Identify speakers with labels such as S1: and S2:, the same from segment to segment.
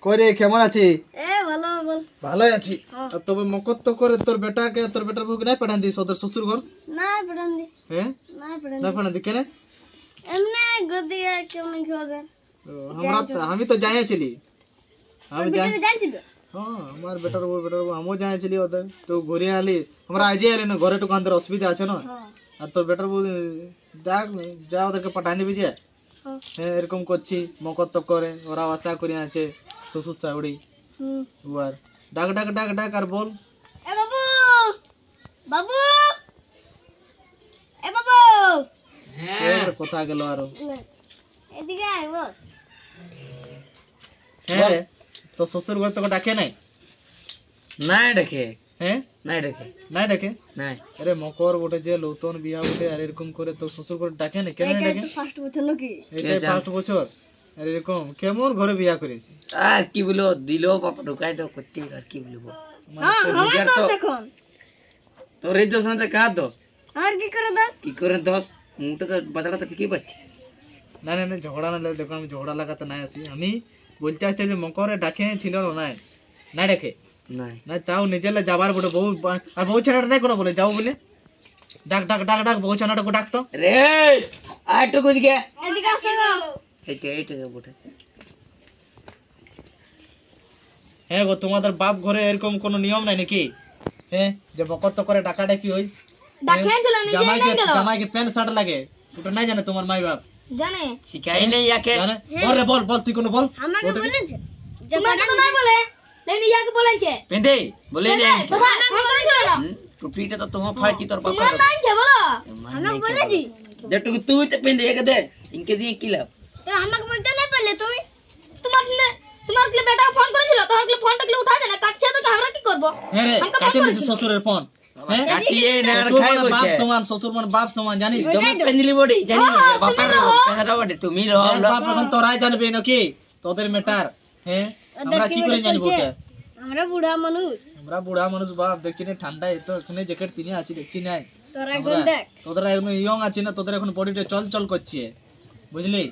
S1: করে কেমন আছি?
S2: ভালো বল।
S1: ভালোই আছি। তবে মকত তো করে তোর বেটার বউকে নাই পাঠান দিস ওদের শ্বশুর ঘর?
S2: না পাঠান দি।
S1: হ্যাঁ না পাঠান দি কেন?
S2: এমনি গদিয়া কেমন খেয়ে
S1: আমি তো জানিয়েছিলি। আমি
S2: জানছিল।
S1: হ্যাঁ আমার বেটার বউ আমিও জানিয়েছিলি ওদের তো ঘুরে আলি আমরা আজই আলি না ঘরে একটু কান্দের অসুবিধা আছে না আর তোর বেটার বউ যা ওদেরকে পাঠান দিবি যে হ্যাঁ এরকম করছি মকত তো করে ওরা আশা করে আছে শ্বশুর শাশুড়ি আর ডাক ডাক ডাক ডাক আর বল
S2: এ বাবু বাবু এ বাবু
S1: হ্যাঁ কথা গেল আরো
S2: এদিকে আয় বল
S1: হ্যাঁ রে তো শ্বশুর ঘর তোকে ডাকে নাই
S3: নাই ডাকে
S1: হ্যাঁ
S3: নাই ডাকে
S1: নাই ডাকে
S3: নাই
S1: আরে মকর বটে যে নতুন বিয়া বটে আর এরকম করে তো শ্বশুর ঘর ডাকে না কেন ডাকে
S2: ফার্স্ট বছর নাকি
S1: এটাই ফার্স্ট বছর আর এরকম কেমন ঘরে বিয়া করেছে
S3: আর কি বলো দিলো বাবা ঢুকাই তো করতে আর কি বলবো
S2: হ্যাঁ আমার তো এখন
S3: তোর এই দোষ না কার দোষ
S2: আর কি করে দাস
S3: মুটা তো বাজারটা ঠিকই পাচ্ছি
S1: না না না ঝগড়া না দেখো আমি ঝগড়া লাগাতে নাই আসি আমি বলতে চাইছি যে মকরে ডাকে ছিল না না ডাকে
S3: নাই
S1: না তাও নিজেলে যাবার বটে বউ আর বউ ছানাটা নাই কোনো বলে যাও বলে ডাক ডাক ডাক ডাক বউ ছানাটাকে ডাকতো
S3: রে আইটো কই দিকে
S2: এদিকে আসো গো
S3: এইটা বটে
S1: হ্যাঁ গো তোমাদের বাপ ঘরে এরকম কোনো নিয়ম নাই নাকি হ্যাঁ যে বকত করে ডাকাটা কি হই
S2: ডাকেছিল নিজে নাই গেল
S1: জামাইকে প্যান্ট শার্ট লাগে ওটা নাই জানে তোমার মাই বাপ
S2: জানে
S3: শিখাই নেই ইয়াকে
S1: জানে বল বল তুই কোনো বল
S2: আমাকে বলেছে যে তোমাকে তো নাই বলে লেনি ইয়াকে বলেছে
S3: পেন্ডে বলে নে
S2: কথা ফোন করেছিল না
S3: টুপিটা তো তোমার ফাড়ছি তোর বাবা
S2: তোমার নাই কে বলো আমাকে বলেছি
S3: যেটুকু তুই তো পেন্ডে একে দে ইনকে দিয়ে কি লাভ
S2: তো আমাকে বলতে না পারলে তুমি তোমার কি বেটা ফোন করেছিল তোমার কি ফোনটা কি উঠা দে না কাটছে তো আমরা কি করব
S1: হ্যাঁ রে কাটে দিছ শ্বশুরের ফোন হ্যাঁ
S3: কাটিয়ে না খাই
S1: বাপ
S3: বলছে
S1: সমান শ্বশুর মানে বাপ সমান জানিস
S3: তুমি পেন্দিলি বডি জানি বাপের পেন্দাটা বডি তুমি রও
S1: বাপ এখন তোরাই জানবে নাকি তোদের মেটার হ্যাঁ আমরা কি করে জানবো কে
S2: আমরা বুড়া মানুষ
S1: বাপ দেখছি না ঠান্ডা এতো এখানে জ্যাকেট পিনে আছি দেখছি না
S2: তোরা কোন দেখ
S1: তোদের এখন ইয়ং আছে না তোদের এখন বডিটা চল করছে বুঝলি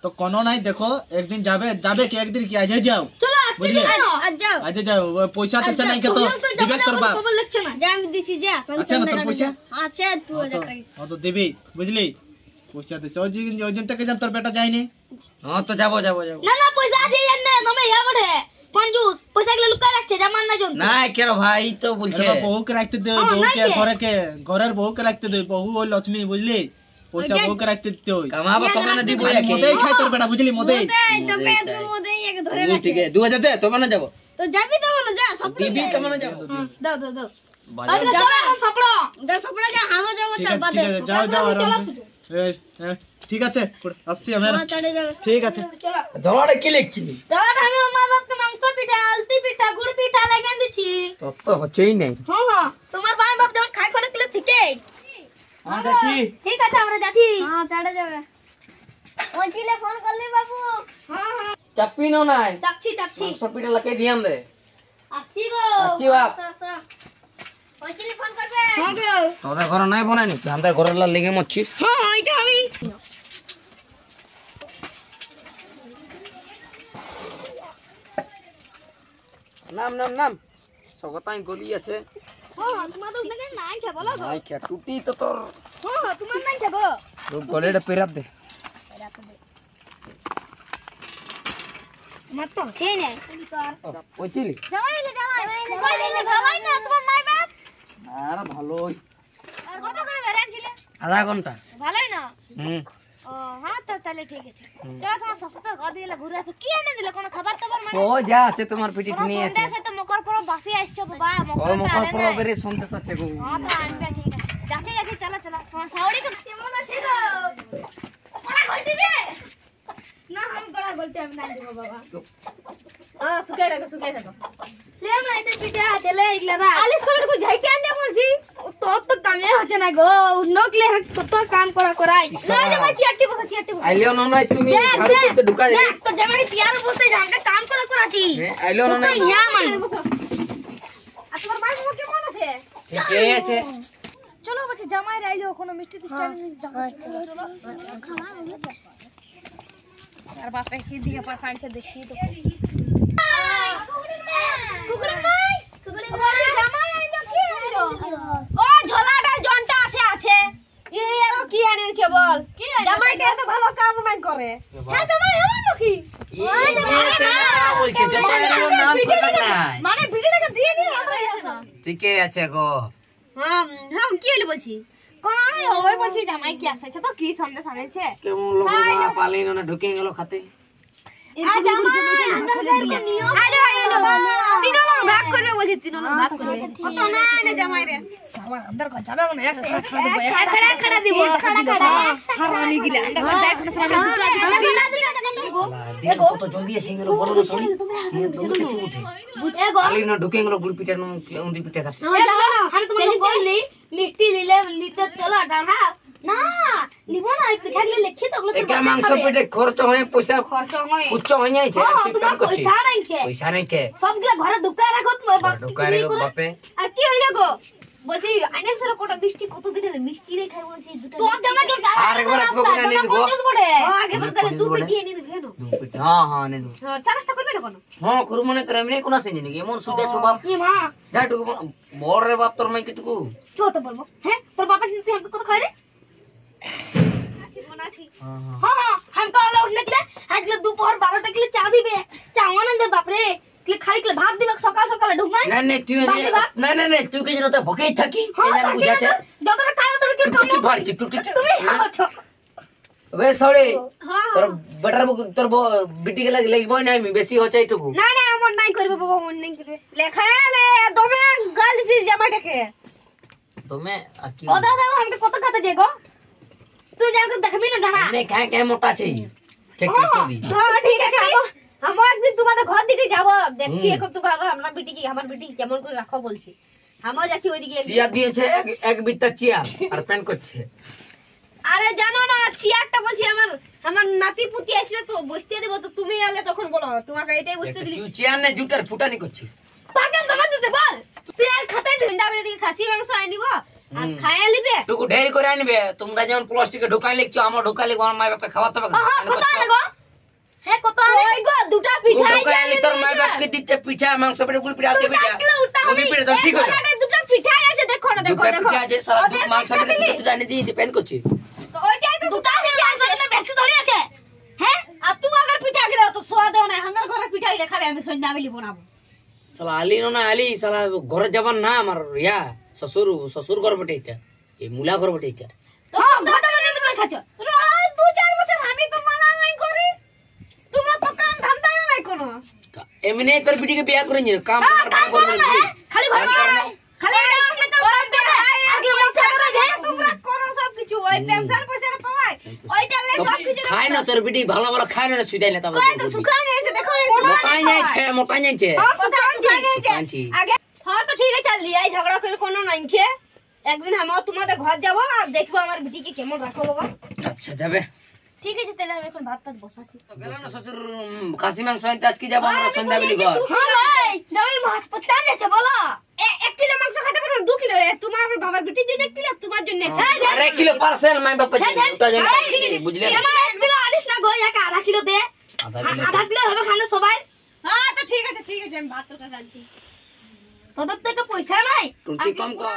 S1: তো কোনো নাই দেখো একদিন যাবে কি একদিন কি আজে যাও
S2: চলো
S1: বুঝলি
S2: আজ
S1: আজে
S2: যাও
S1: যাও পয়সা দিতে নাই কে তো দিবে তোর বাপ
S2: খবর লাগছে না যা আমি দিছি যা
S1: আছে না তোর পয়সা
S2: আছে 2000 টাকা
S1: ও তো দিবি বুঝলি পয়সা দিছে ওই দিন থেকে জান তোর বেটা যায়নি
S3: হ্যাঁ তো যাবো
S2: না পয়সা আছে ইয়ার না তুমি ইয়া বটে কনজুস পয়সা গুলো লুকায় রাখছে জামান না জন
S3: না কেন ভাই তো বলছে
S1: বহুকে রাখতে দে বহুকে ঘরের বহুকে রাখতে দে বহু ওই লক্ষ্মী বুঝলি পয়সা বহুকে রাখতে দিতে ওই
S3: কামাবো কমে না দিব
S1: মদেই খাই তোর বেটা বুঝলি মদেই
S2: তো পেট মধ্যে এক ধরে রাখে
S3: ঠিক আছে 2000 দে তো মানে যাব
S2: তো যাবি তো না যা সব
S3: দিবি কেমন যাব
S2: দাও চলো সপড়ো যা হামো যাবো চল বাদে
S1: যাও আরাম ঠিক আছে আসছি আমি ঠিক আছে
S2: চলো
S3: ধরাটা কি লিখছি
S2: দাদা আমি আমার বাপকে মাংস পিঠা আলতি পিঠা গুড় পিঠা লাগান দিছি
S3: তো হচ্ছেই নাই
S2: হ্যাঁ তোমার ভাই বাপ যখন খাই করে গেলে ঠিকই
S3: হ্যাঁ যাচ্ছি
S2: ঠিক আছে আমরা যাচ্ছি হ্যাঁ চড়ে যাবে ওইটিলে ফোন করলি বাবু হ্যাঁ
S3: চাপি নো নাই
S2: চাপছি
S3: সপিটা লাগাই দিয়াম দে
S2: আসছি গো
S3: আসছি বাপ
S2: ওইটিলে ফোন করবে হ্যাঁ গো
S3: তোদের ঘর নাই বনাই নি আমাদের ঘরের লা লেগে মরছিস
S2: হ্যাঁ এটা আমি
S3: নাম সগতাই গলি আছে
S2: হ্যাঁ তোমাদের ওখানে নাই খাবো গো
S3: নাই কে টুটি তো তোর
S2: হ্যাঁ তোমার নাই খাবো
S3: গলেটা পেরাত দে
S2: মত তো চেনে
S3: পৌঁছিলি
S2: জামাই কইলে ভালোই না তোমার মাই বাপ
S3: আর ভালোই
S2: আর কত করে বেরাইছিলে
S3: আধা ঘন্টা
S2: ভালোই না
S3: ও
S2: হ্যাঁ তো তাহলে ঠিক আছে চলো তোমার শ্বশুর তো গদিলে ঘুরে আসো কি এনে দিলে কোনো খাবার টাবার মানে
S3: ও যা আছে তোমার পেটি নিয়ে আছে
S2: সন্ধ্যা তো মকর পরব বাসি আসছো বাবা
S3: মকর পরবের সন্দেশ আছে গো
S2: হ্যাঁ তো আনবে ঠিক আছে যাচ্ছে চলো তোমার সাউরি কেমন আছে গো পড়া ঘন্টি দে না আমি গড়া গলতে আমি নাই দেব বাবা শুকাই রাখো লে মা এটা পিঠা চলে ইগলা না আলিস করে কো যাইতে আনতে বলছি তো কামে হচ্ছে না গো নকলে কত কাম করাই লে মা চিয়াটি বসা
S3: আইলিও না নাই তুমি ঘর করতে ঢুকা দে
S2: তো জামাই তিয়ার বলতে জানটা কাম করাছি
S3: আইলিও না নাই
S2: ইয়া মান আর তোমার ভাই মুখ কেমন আছে
S3: ঠিকই আছে
S2: চলো বলছি জামাই রাইলো কোনো মিষ্টি টিস্টানি চলো আর বাপে কি দিয়ে পাঠাইছে দেখি তো কুকুরের নাই বলি জামাই আইলো কি আইলো ও ঝোলাটা জনটা আছে এই আর কি এনেছে বল জামাইটা এত ভালো কাম নাই করে হ্যাঁ জামাই এমন নাকি
S3: বলছে যত এর নাম করবে না
S2: মানে ভিডিওটাকে দিয়ে দিয়ে আমরা এসে না
S3: ঠিকই আছে গো
S2: হ্যাঁ হ্যাঁ কি হলো বলছি কোন ওই বলছি জামাই কি আসছে তো কি সন্দেশ আনেছে
S3: কেমন লোক বাবা পালিন না ঢুকে গেল খাতে
S2: আ জামাই আমরা যাইলে নিও আলো তিন লোক ভাগ করবে বলছি তিন লোক ভাগ করবে কত না না জামাই রে সালা अंदर को যাবে না একটা খড়া দিব হারানি গিলা अंदर को যায় কোন সময়
S3: দিন কত জলদি এসে গেল বলো না শুনি তুমি কিছু উঠে
S2: বুঝে গো
S3: পালিন না ঢুকে গেল গুড় পিঠা উন্দি পিঠা খাতে
S2: আমি তোমাকে বললি মিষ্টি নিতে চলো ডানা না নিব না এই পিঠাগুলো লেখছি তো ওগুলো
S3: একা মাংস পিঠে খরচ হয় পয়সা
S2: খরচ হয়
S3: উচ্চ হয়ে যাইছে
S2: তোমার পয়সা নাই কে
S3: পয়সা নাই কে
S2: সবগুলো ঘরে ঢুকায় রাখো তুমি
S3: ঢুকায় রেখো বাপে
S2: আর কি হইলো গো বলছি আইনের সরে কোটা মিষ্টি কত দিন হলো মিষ্টি রে খাই বলছি দুটো তোর জামাই কে
S3: আর একবার আসবো কিনা নিয়ে দেবো
S2: আগে বলতে দু পিঠি এনে দিবে কেন
S3: দু পিঠা হ্যাঁ হ্যাঁ নিয়ে দেবো
S2: হ্যাঁ চারটা করবে না কোন
S3: হ্যাঁ করু মনে তোর এমনি কোন আছে জানি এমন সুদে ছো বাপ
S2: এ মা
S3: যা টুকু বড় রে বাপ তোর মাই কিটুকু
S2: কি হতে বলবো হ্যাঁ তোর বাবা তুই আমাকে কত খাই রে আছি বোনাছি
S3: হ্যাঁ হ্যাঁ
S2: हाँ हाँ हमको वाला उठने के लिए आज के दोपहर 12 के लिए चाय दिबे चावल नहीं दे बाप रे के खाई के भात दिबे सकाळ सकाळ ढुकना
S3: না না তুই না তুই কে জানো তো ভকেই থাকি
S2: हाँ
S3: এ জান বুঝাছে
S2: যতটা খায় ততটা কি
S3: কি ফাড়ছি টুটি
S2: তুমি খাও তো
S3: বে সরে
S2: हाँ
S3: তোর বেটার তোর বিটি কে লাগবই না আমি বেশি হচ্ছে এইটুকু
S2: না না মন নাই করবে বাবা মন নাই করবে লেখা লে দমে গাল দিছিস জামাটাকে
S3: তুমি আর কি
S2: ও দাদা हमके কত খাতে যাগো তুই যাকে দেখবি না ডানা
S3: নে খায় খায় মোটা আছে ঠিক ঠিক
S2: हाँ ठीक है हम একদিন তোমাদের ঘর দিকে যাব দেখছি এখন তোমার আমরা বিটি কি আমার বিটি কেমন করে রাখো বলছি আমরা যাচ্ছি ওইদিকে
S3: চিয়া দিয়েছে এক বিত্তা চিয়ার আর প্যান করছে
S2: আরে জানো না চেয়ারটা বলছি আমার নাতি পুতি আসবে তো বসতে দেব তো তুমি আলে তখন বলো তোমাকে এটাই বসতে দিলি
S3: তুই চিয়ার না জুটার ফুটানি করছিস
S2: পাগল তোমার দিতে বল তুই আর খাতাই ঝন্ডা বেরে দিকে খাসি মাংস আনিব আর খায়া লিবে
S3: টুকু ঢের করে আনবে তোমরা যেমন প্লাস্টিকে ঢোকাই লিখছো আমার ঢোকালে আমার মা বাপকে খাওয়াতে হবে
S2: কত আনে গো হ্যাঁ কত আনে গো দুটা পিঠা
S3: ঢোকাই আলি তোর মা বাপকে দিতে পিঠা মাংস পেটে গুড় পিঠা আতে পিঠা গুড় পিঠা তো ঠিক আছে
S2: দুটা পিঠা আছে দেখো না দেখো দেখো
S3: পিঠা আছে সারা দুধ মাংস পেটে দুধ আনি দিয়ে প্যান করছিস
S2: তো ওইটাই তো দুটা পিঠা আছে না বেশি ধরে আছে হ্যাঁ আর তোমার পিঠা গেলে তো সোয়াদ না আমার ঘরে পিঠা গেলে খাবে আমি সন্ধ্যা বেলি বানাবো
S3: সালা আলি না আলি সালা ঘরে যাবার না আমার ইয়া শ্বশুর ঘর বটে এটা এই মুলা ঘর বটে এটা
S2: তো ঘটা মানে তুমি খাচ্ছ দু চার বছর আমি তো মানা নাই করি তোমার তো কাম ধান্দাই নাই কোনো
S3: এমনি তোর বিটিকে বিয়া করে নিয়ে কাম করবে
S2: খালি ভাই খালি উঠলে তো আগে মশা করে তোমরা করো সব কিছু ওই পেনশন পয়সা পাওয়াই ওইটা লে সব কিছু
S3: খায় না তোর বিটি ভালো ভালো খায় না সুইদাই না তবে
S2: তো শুকা গেছে দেখো
S3: মোটা যাইছে
S2: কথা গেছে আগে হ্যাঁ তো ঠিক আছে চল লিয়াই ঝগড়া করে কোনো নাই খে একদিন আমরা তোমাদের ঘর যাব আর দেখবো আমার বিটিকে কেমন রাখো বাবা
S3: আচ্ছা যাবে
S2: ঠিক আছে তাহলে আমি এখন ভাত টাত বসাচ্ছি
S3: গেল না শ্বশুর খাসি মাংস আনতে আজকে যাবো আমরা সন্ধ্যা বেলি ঘর
S2: হ্যাঁ ভাই দামি মাছ পড়তে আছে বলো 1 কিলো মাংস খেতে পারো 2 কিলো তোমার বাবার বিটির জন্য 1 কিলো তোমার জন্য
S3: আরে 1 কিলো পার্সেল মাই বাপা ওটা জানি বুঝলে
S2: আমার 1 কিলো আনিস না গো এক আধা কিলো দে আধা কিলো হবে খানা সবাই হ্যাঁ তো ঠিক আছে আমি ভাত তরকারি আনছি তোদের থেকে পয়সা নাই
S3: টুটি কম কর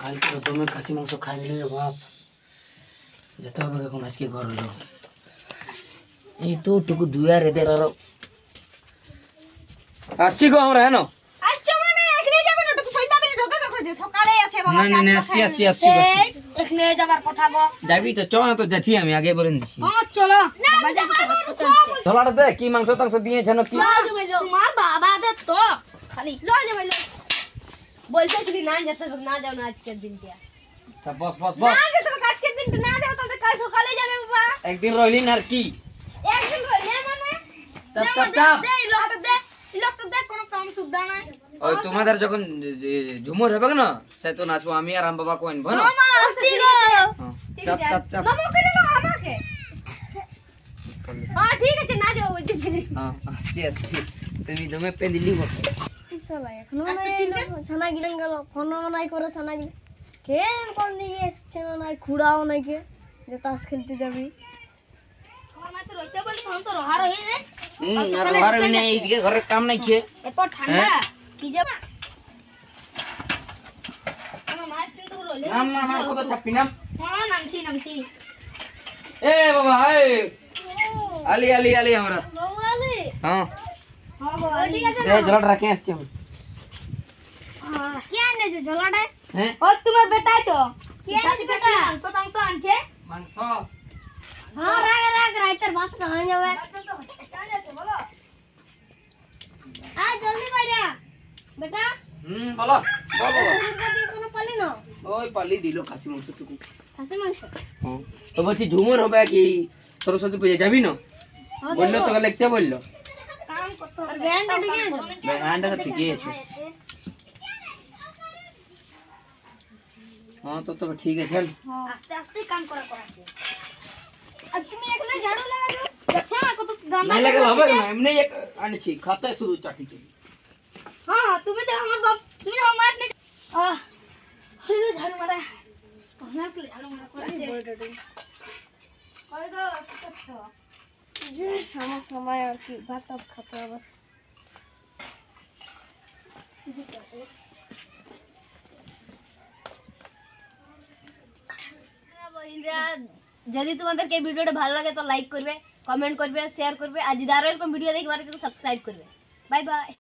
S3: কালকে তো তুমি খাসি মাংস খাই নিলে রে বাপ যেতে হবে এখন আজকে ঘর হলো এই তো টুকু দুয়ার এদের আরো আসছি গো আমরা হ্যাঁ
S2: আচ্ছা মানে এখানে যাবে না তো সন্ধ্যা বেলা ঢোকা দেখো যে সকালে আছে বাবা
S3: না আসছি
S2: এখানে যাবার কথা গো
S3: যাবি তো চল না তো যাচ্ছি আমি আগে বলে দিছি
S2: হ্যাঁ চলো বাবা যাচ্ছি
S3: চলাটা দে কি মাংস টাংস দিয়েছেন কি
S2: তোমার বাবা দে তো খালি লো যে ভাই লো বলতেছিলি না যেতে না যাও না আজকের দিনটা
S3: আচ্ছা বস
S2: না যেতে আজকের দিনটা না যাও তো কাল সকালে যাবে বাবা
S3: একদিন রইলি না আর কি
S2: একদিন হইলে মানে
S3: চাপ
S2: দে লোকটা দে কোনো কাম সুবিধা নাই
S3: ওই তোমাদের যখন ঝুমুর হবে না সে তো নাচবো আমি আর আম বাবা কোন বলো
S2: মামা আসছি গো
S3: চাপ
S2: নমো করে লো আমাকে হ্যাঁ ঠিক আছে না যাও ওই দিছি
S3: হ্যাঁ আসছি তুমি দমে পেন্দিলি বল
S4: শালা এখনো নাই ছানা গিলেন গেল ফোনও নাই করে ছানা গিলে কে কোন দিকে এসছে না নাই খুড়াও নাই কে যে তাস খেলতে যাবি
S2: রইতে বলি ফোন তো রহা রহি নে
S3: আর ঘর নেই এইদিকে ঘরের কাম নাই খেয়ে
S2: এত ঠান্ডা কি যে আমার মার সিন্ধু রইলে
S3: নাম আমার কত চাপি নাম
S2: হ্যাঁ নামছি
S3: এ বাবা এই আলি আলি আলি আমরা
S4: বাবালে
S3: হ্যাঁ
S2: হ্যাঁ গো ঠিক আছে
S3: দে জলটা রাখে আসছি আমি
S4: কি আনছে জলাটা
S3: হ্যাঁ
S2: ও তোমার বেটাই তো
S4: কি আনছে বেটা
S2: মাংস আনছে
S3: মাংস
S4: হ্যাঁ রাগ রাইতের ভাত না হয়ে যাবে
S2: বলো
S4: আ জলদি বাইরা বেটা
S3: বলো বলো
S4: দুধটা দিয়ে কোনো পালি না
S3: ওই পালি দিল খাসি মাংস টুকু
S2: খাসি মাংস
S3: হ্যাঁ তো বলছি ঝুমুর হবে কি সরস্বতী পূজা যাবি না বললো তো লিখতে বললো
S2: কাম করতে
S4: আর ব্যান্ডটা ঠিক আছে
S3: ব্যান্ডটা তো ঠিকই আছে হ্যাঁ তো ঠিক আছে চল
S2: আস্তে আস্তে কাম করাচ্ছে
S4: আর তুমি এখানে ঝাড়ু লাগাছো
S2: দেখছো না কত গান্দা
S3: নাই লাগে হবে না এমনি আনছি খাতে শুধু চাটি করে
S2: হ্যাঁ তুমি তো আমার বাপ তুমি আমার মার নে হইলো ঝাড়ু মারা অনেক ঝাড়ু মারা করাছে কই গো কি করছো
S4: যে আমার সময় আর কি ভাত খেতে হবে
S2: যদি তোমাদেরকে এই ভিডিওটা ভালো লাগে তো লাইক করবে কমেন্ট করবে শেয়ার করবে আর যদি আরো এরকম ভিডিও দেখবার আছে তো সাবস্ক্রাইব করবে বাই বাই।